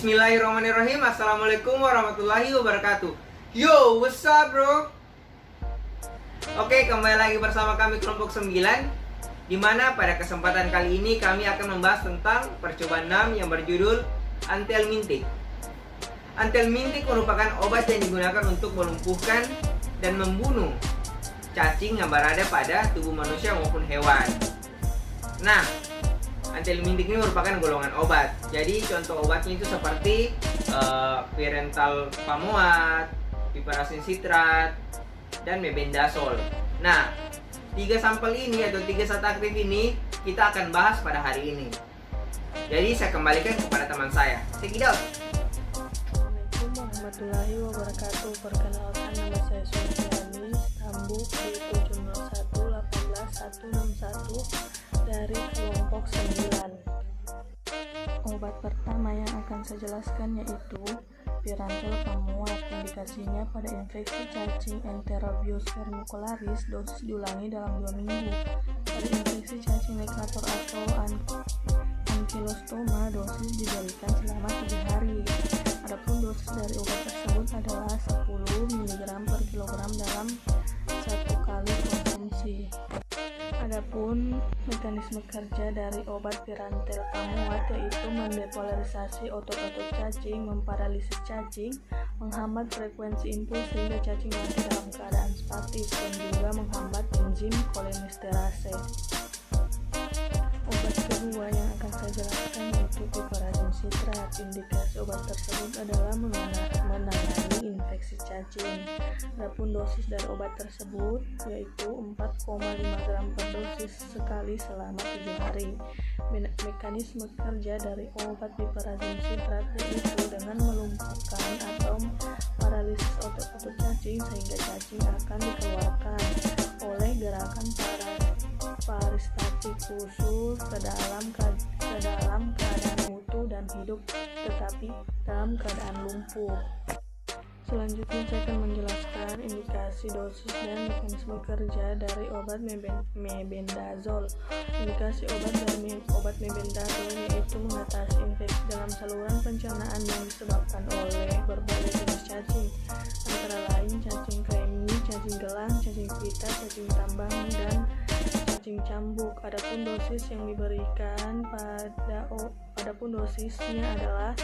Bismillahirrahmanirrahim. Assalamualaikum warahmatullahi wabarakatuh. Yo, what's up bro? Oke, kembali lagi bersama kami kelompok 9, dimana pada kesempatan kali ini kami akan membahas tentang percobaan 6 yang berjudul Antelmintic. Antelmintic merupakan obat yang digunakan untuk melumpuhkan dan membunuh cacing yang berada pada tubuh manusia maupun hewan. Nah, Antelmintic ini merupakan golongan obat. Jadi contoh obatnya itu seperti Pyrental Pamoate, Piperacin Citrat, dan Mebendazole. Nah, 3 sampel ini atau 3 zat aktif ini kita akan bahas pada hari ini. Jadi saya kembalikan kepada teman saya. Check it out. Assalamualaikum warahmatullahi wabarakatuh. Perkenalkan, nama saya Suliani Tambuk D7018161 dari kelompok 9. Obat pertama yang akan saya jelaskan yaitu Pyrantel Pamoate. Indikasinya pada infeksi cacing Enterobius vermicularis, dosis diulangi dalam 2 minggu. Pada infeksi cacing Necator atau Ankylostoma, dosis diberikan selama 3 hari. Adapun dosis dari obat tersebut adalah 10 mg per kilogram dalam 1 kali konsumsi. Adapun mekanisme kerja dari obat Pyrantel Pamoate yaitu mendepolarisasi otot-otot cacing, memparalisis cacing, menghambat frekuensi impuls sehingga cacing mati dalam keadaan statis, dan juga menghambat enzim cholinesterase. Obat kedua yang akan saya jelaskan yaitu Piperacin Citrat. Indikasi obat tersebut adalah menangani infeksi cacing. Adapun dosis dari obat tersebut yaitu 4,5 gram per dosis sekali selama 7 hari. Mekanisme kerja dari obat Piperacin Citrat yaitu dengan melumpuhkan atau paralisis otot-otot cacing sehingga cacing akan dikeluarkan oleh gerakan peristatik khusus ke dalam keadaan utuh dan hidup, tetapi dalam keadaan lumpuh. Selanjutnya saya akan menjelaskan indikasi, dosis, dan mekanisme kerja dari obat Mebendazole. Indikasi obat Mebendazole yaitu mengatasi infeksi dalam saluran pencernaan yang disebabkan oleh berbagai jenis cacing, antara lain cacing kremi, cacing gelang, cacing pita, cacing tambang, dan cacing cambuk. Adapun dosis yang diberikan adapun dosisnya adalah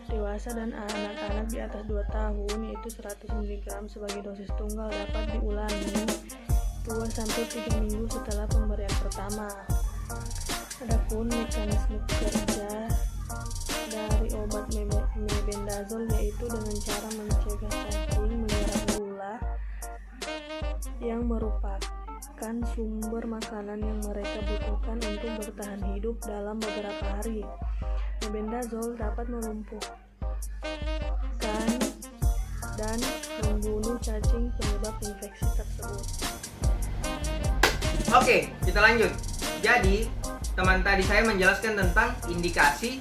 dewasa dan anak-anak di atas 2 tahun yaitu 100 mg sebagai dosis tunggal, dapat diulangi 2-3 minggu setelah pemberian pertama. Adapun mekanisme kerja dari obat Mebendazole yaitu dengan cara mencegah cacing menyerap gula yang merupakan sumber makanan yang mereka butuhkan untuk bertahan hidup dalam beberapa hari. Mebendazole dapat melumpuhkan dan membunuh cacing penyebab infeksi tersebut. Oke, kita lanjut. Jadi, teman tadi saya menjelaskan tentang indikasi,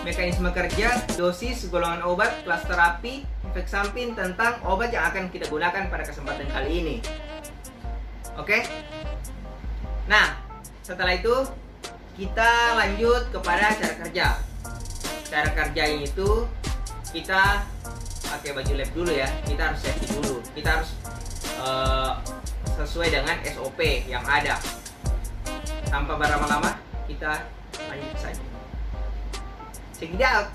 mekanisme kerja, dosis, golongan obat, kelas terapi, efek samping tentang obat yang akan kita gunakan pada kesempatan kali ini. Oke? Nah, setelah itu kita lanjut kepada cara kerja. Cara kerjanya itu kita pakai baju lab dulu ya. Kita harus safety dulu. Kita harus sesuai dengan SOP yang ada. Tanpa berlama-lama, kita lanjut saja. Check it out.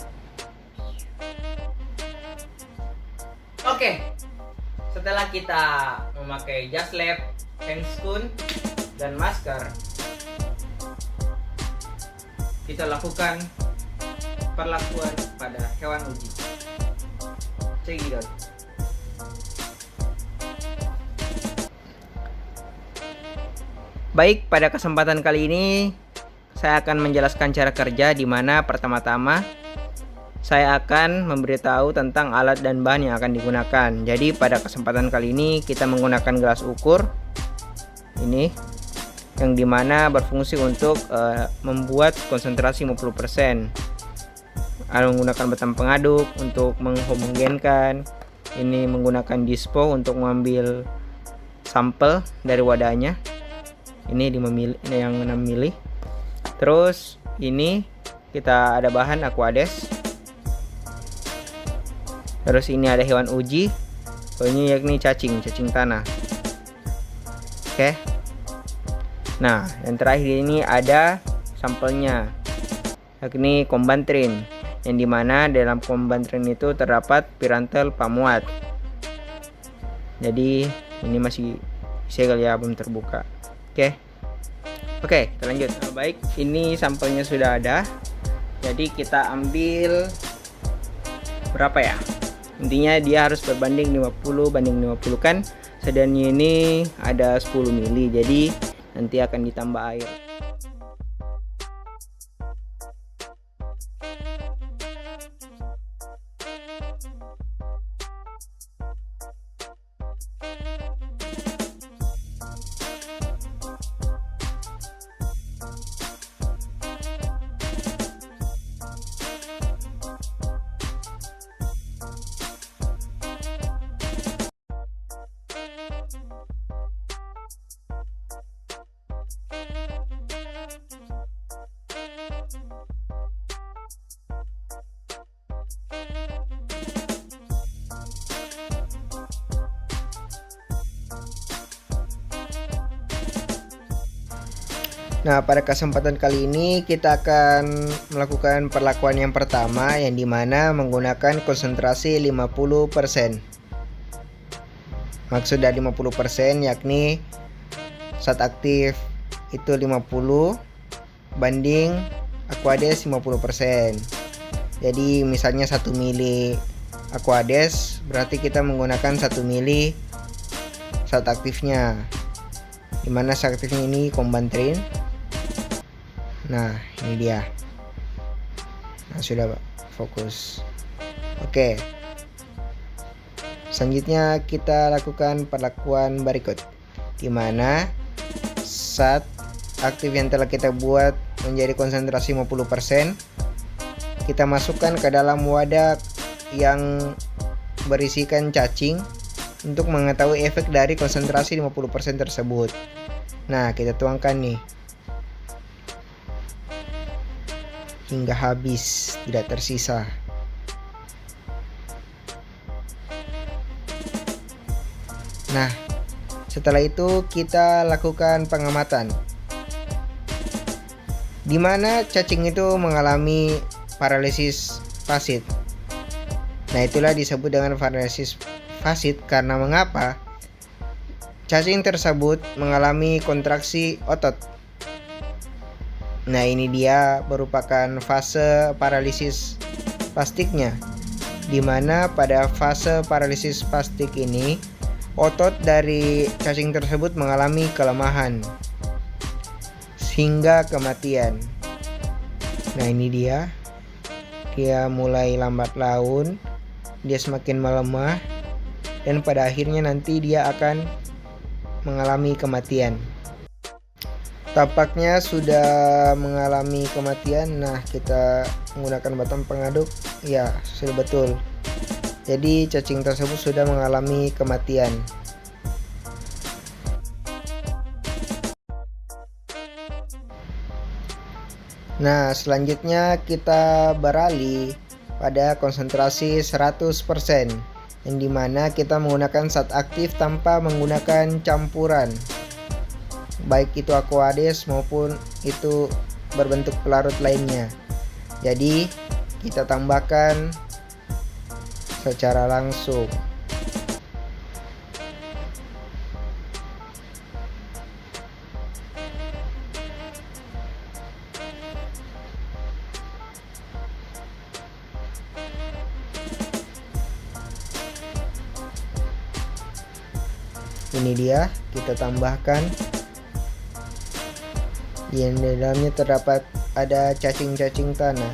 Oke. Setelah kita memakai jas lab, handscoon, dan masker, kita lakukan perlakuan pada hewan uji. Check it out. Baik, pada kesempatan kali ini saya akan menjelaskan cara kerja, di mana pertama-tama saya akan memberitahu tentang alat dan bahan yang akan digunakan. Jadi pada kesempatan kali ini kita menggunakan gelas ukur ini, yang dimana berfungsi untuk membuat konsentrasi 50%. Ada menggunakan batang pengaduk untuk menghomogenkan. Ini menggunakan dispo untuk mengambil sampel dari wadahnya. Ini yang 6 mili. Terus ini kita ada bahan Aquades Terus ini ada hewan uji, ini yakni cacing tanah. Oke. Nah, yang terakhir ini ada sampelnya, yakni Combantrin, yang dimana dalam Combantrin itu terdapat Pirantel pamuat. Jadi ini masih segel ya, belum terbuka. Oke, kita lanjut. Nah, baik, ini sampelnya sudah ada. Jadi kita ambil berapa ya? Intinya dia harus berbanding 50 banding 50 kan. Sedangnya ini ada 10 mili. Jadi nanti akan ditambah air. Nah, pada kesempatan kali ini kita akan melakukan perlakuan yang pertama, yang dimana menggunakan konsentrasi 50%. Maksud dari 50% yakni zat aktif itu 50 banding Aquades 50%. Jadi misalnya 1 mili Aquades, berarti kita menggunakan 1 mili zat aktifnya, dimana zat aktifnya ini Combantrin. Nah, ini dia. Nah, sudah fokus. Oke. Selanjutnya kita lakukan perlakuan berikut, dimana zat aktif yang telah kita buat menjadi konsentrasi 50%, kita masukkan ke dalam wadah yang berisikan cacing untuk mengetahui efek dari konsentrasi 50% tersebut. Nah, kita tuangkan nih hingga habis, tidak tersisa. Nah, setelah itu kita lakukan pengamatan, di mana cacing itu mengalami paralisis fasit. Nah, itulah disebut dengan paralisis fasit karena mengapa? Cacing tersebut mengalami kontraksi otot. Nah, ini dia merupakan fase paralisis spastiknya, di mana pada fase paralisis spastik ini otot dari cacing tersebut mengalami kelemahan hingga kematian. Nah, ini dia mulai lambat laun, dia semakin melemah, dan pada akhirnya nanti dia akan mengalami kematian. Tampaknya sudah mengalami kematian. Nah, kita menggunakan batang pengaduk. Ya, sudah betul. Jadi cacing tersebut sudah mengalami kematian. Nah, selanjutnya kita beralih pada konsentrasi 100%, yang dimana kita menggunakan zat aktif tanpa menggunakan campuran, baik itu Aquades maupun itu berbentuk pelarut lainnya. Jadi kita tambahkan secara langsung. Ini dia, kita tambahkan. Yang di dalamnya terdapat ada cacing-cacing tanah.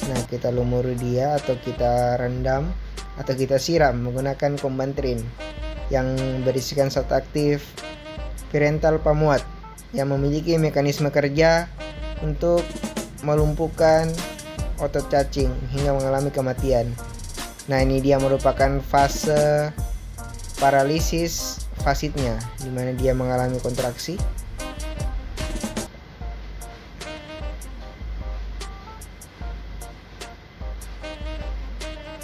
Nah, kita lumuri dia, atau kita rendam, atau kita siram menggunakan Combantrin yang berisikan zat aktif Pirantel pamuat yang memiliki mekanisme kerja untuk melumpuhkan otot cacing hingga mengalami kematian. Nah, ini dia merupakan fase paralisis fasitnya, di mana dia mengalami kontraksi.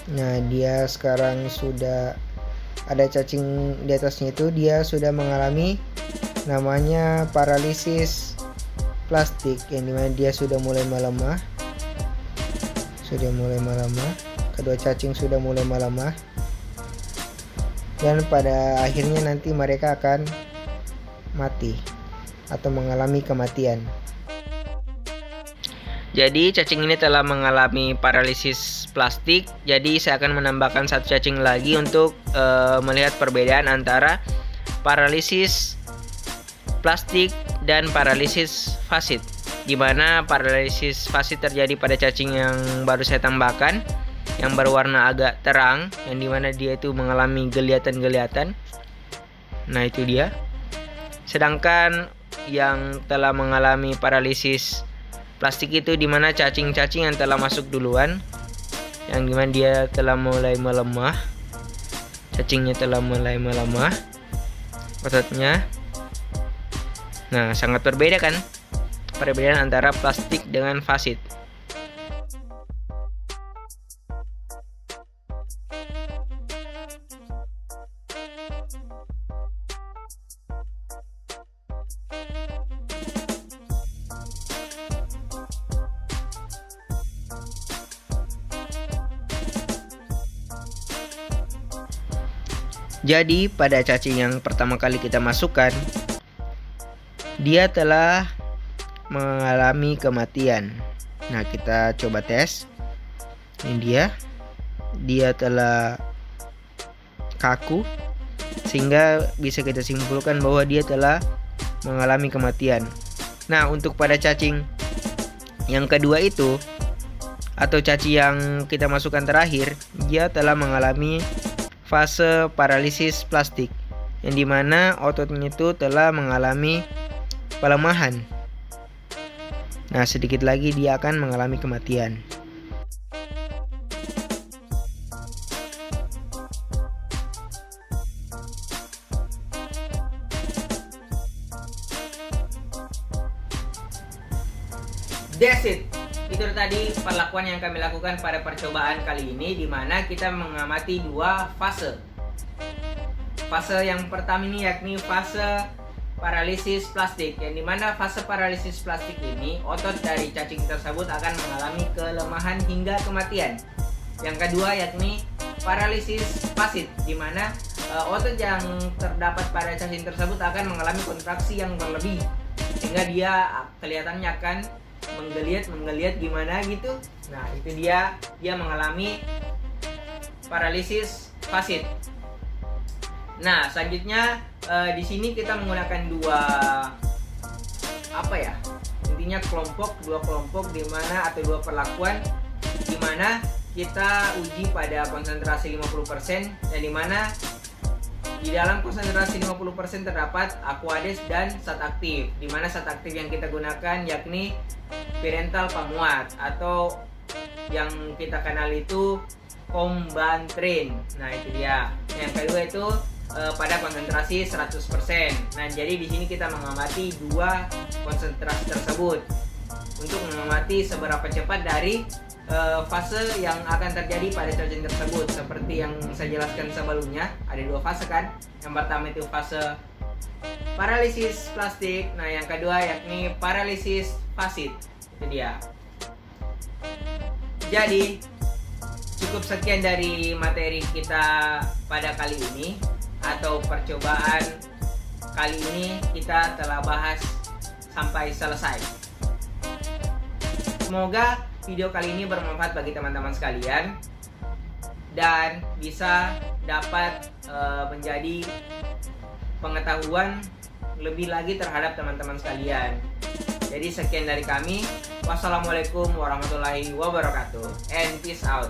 Nah, dia sekarang sudah ada cacing di atasnya, itu dia sudah mengalami namanya paralisis plastik, yang dimana dia sudah mulai melemah. Kedua cacing sudah mulai melemah, dan pada akhirnya nanti mereka akan mati atau mengalami kematian. Jadi cacing ini telah mengalami paralisis plastik. Jadi saya akan menambahkan satu cacing lagi untuk melihat perbedaan antara paralisis plastik dan paralisis fasit. Di mana paralisis fasit terjadi pada cacing yang baru saya tambahkan, yang berwarna agak terang, yang dimana dia itu mengalami geliatan-geliatan. Nah, itu dia. Sedangkan yang telah mengalami paralisis plastik itu dimana cacing-cacing yang telah masuk duluan, yang dimana dia telah mulai melemah, cacingnya telah mulai melemah ototnya. Nah, sangat berbeda kan perbedaan antara plastik dengan fasit. Jadi pada cacing yang pertama kali kita masukkan, dia telah mengalami kematian. Nah, kita coba tes. Ini dia telah kaku, sehingga bisa kita simpulkan bahwa dia telah mengalami kematian. Nah, untuk pada cacing yang kedua itu, atau cacing yang kita masukkan terakhir, dia telah mengalami fase paralisis plastik, yang dimana ototnya itu telah mengalami pelemahan. Nah, sedikit lagi dia akan mengalami kematian. That's it. Itu tadi perlakuan yang kami lakukan pada percobaan kali ini, di mana kita mengamati dua fase. Fase yang pertama ini yakni fase paralisis plastik, yang dimana fase paralisis plastik ini otot dari cacing tersebut akan mengalami kelemahan hingga kematian. Yang kedua yakni paralisis fasit, di mana otot yang terdapat pada cacing tersebut akan mengalami kontraksi yang berlebih, sehingga dia kelihatannya akan menggeliat gimana gitu. Nah, itu dia mengalami paralisis fasit. Nah, selanjutnya di sini kita menggunakan dua intinya dua kelompok di mana, atau dua perlakuan di mana kita uji pada konsentrasi 50%, dan di mana di dalam konsentrasi 50% terdapat aquades dan zat aktif, di mana zat aktif yang kita gunakan yakni parental pamuat, atau yang kita kenal itu Combantrin. Nah, itu dia. Yang kedua itu pada konsentrasi 100%. Nah, jadi di sini kita mengamati dua konsentrasi tersebut untuk mengamati seberapa cepat dari fase yang akan terjadi pada cacing tersebut. Seperti yang saya jelaskan sebelumnya, ada dua fase kan. Yang pertama itu fase paralisis plastik. Nah, yang kedua yakni paralisis fasit. Itu dia. Jadi cukup sekian dari materi kita pada kali ini, atau percobaan kali ini kita telah bahas sampai selesai. Semoga video kali ini bermanfaat bagi teman-teman sekalian dan bisa dapat menjadi pengetahuan lebih lagi terhadap teman-teman sekalian. Jadi sekian dari kami. Wassalamualaikum warahmatullahi wabarakatuh, and peace out.